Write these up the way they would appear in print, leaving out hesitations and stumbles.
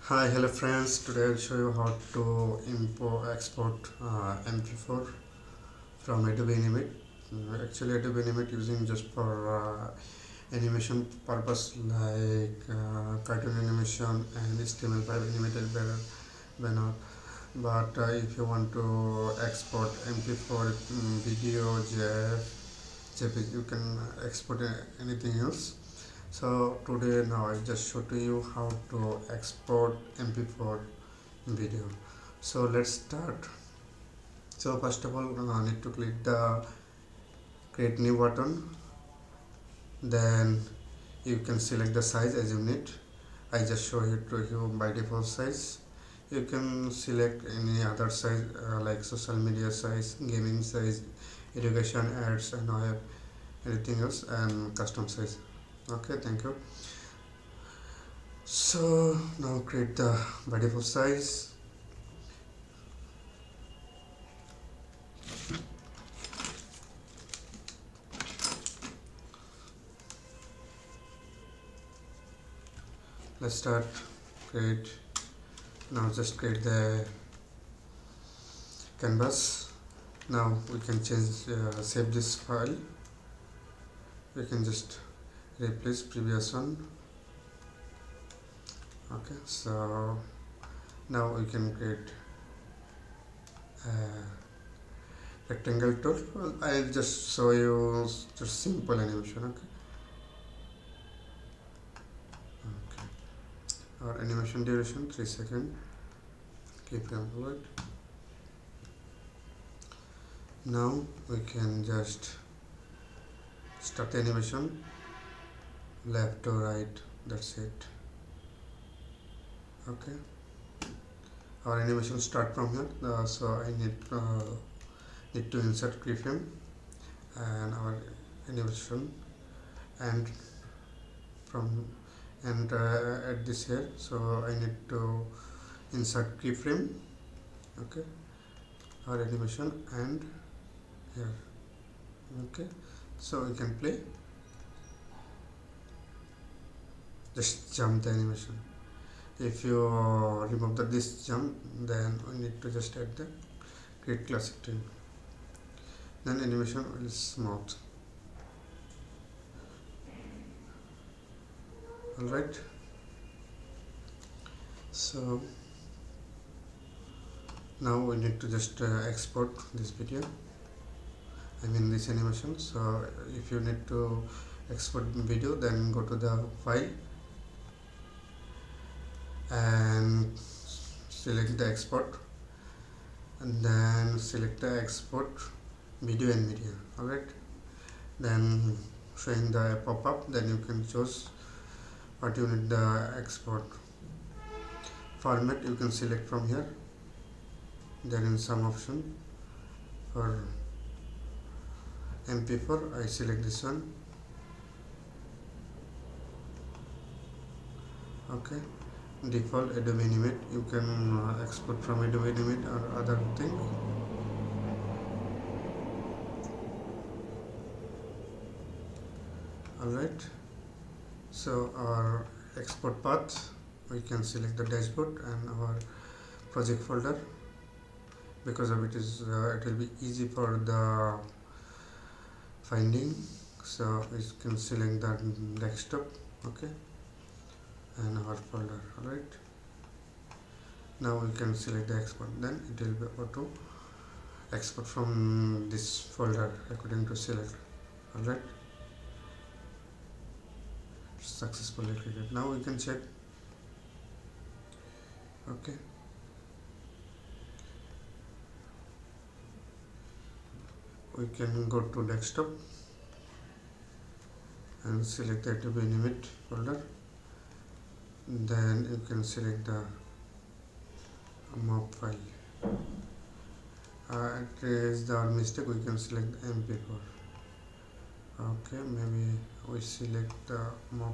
Hi, hello friends. Today I'll show you how to export mp4 from Adobe Animate. Actually, Adobe Animate using just for animation purpose like cartoon animation and HTML5 animated banner. But if you want to export mp4 video, JPEG, you can export anything else. So today now I just show to you how to export mp4 video. So let's start. So first of all I need to click the create new button, then you can select the size as you need. I just show it to you by default size. You can select any other size like social media size, gaming size, education, ads, and anything else, and custom size. Okay, thank you. So now create the by default size. Let's start create. Now just create the canvas. Now we can change save this file. We can just replace previous one. Okay, so now we can create a rectangle tool. Well, I'll just show you just simple animation. Okay, our animation duration 3 seconds. Keep employed. Now we can just start the animation left to right. That's it. Okay, our animation start from here. So I need to insert keyframe and our animation and from and at this here. So I need to insert keyframe. Okay, our animation and here. Okay, so we can play. Just jump the animation. If you remove this jump, then we need to just add the create classic tune. Then animation will smooth. Alright, so now we need to just export this video, I mean this animation. So if you need to export video, then go to the file and select the export, and then select the export video and media. Alright, then showing the pop-up, then you can choose what you need the export format. You can select from here. There is some option for mp4. I select this one. Okay, default Adobe Animate. You can export from Adobe Animate or other thing. Alright, so our export path, we can select the dashboard and our project folder. Because of it is it will be easy for the finding. So we can select the desktop. Okay, and our folder. Alright, now we can select the export, then it will be auto export from this folder according to select. Alright, successfully created. Now we can check. Okay, we can go to desktop and select the Adobe Animate folder. Then you can select the map file. It is the mistake. We can select mp4. Okay, maybe we select the map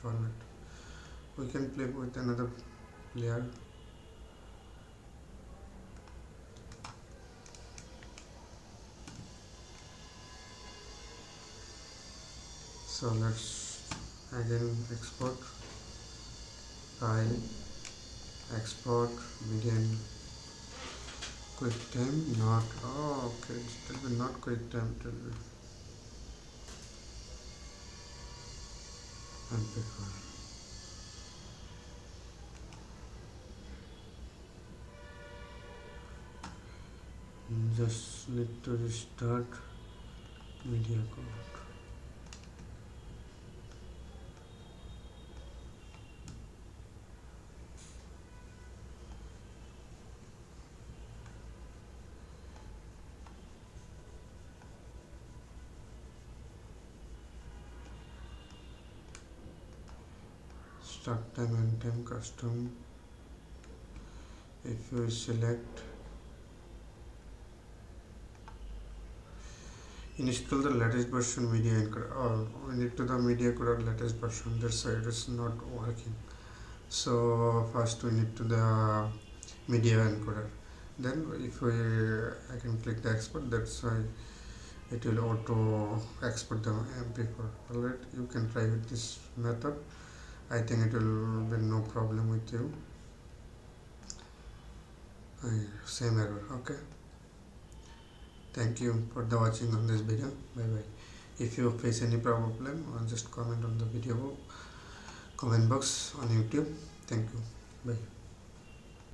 format. We can play with another layer. So let's again export file export media in QuickTime, not, oh okay, it will be not QuickTime, it will be mp4. Just need to restart media account. Start time and time custom. If you select install the latest version media encoder, or we need to the media encoder latest version, that's why it is not working. So first we need to the media encoder, then if we I can click the export, that's why it will auto export the mp4. Alright, you can try with this method. I think it will be no problem with you. Same error. Okay, thank you for the watching on this video. Bye bye. If you face any problem, just comment on the video comment box on YouTube. Thank you. Bye.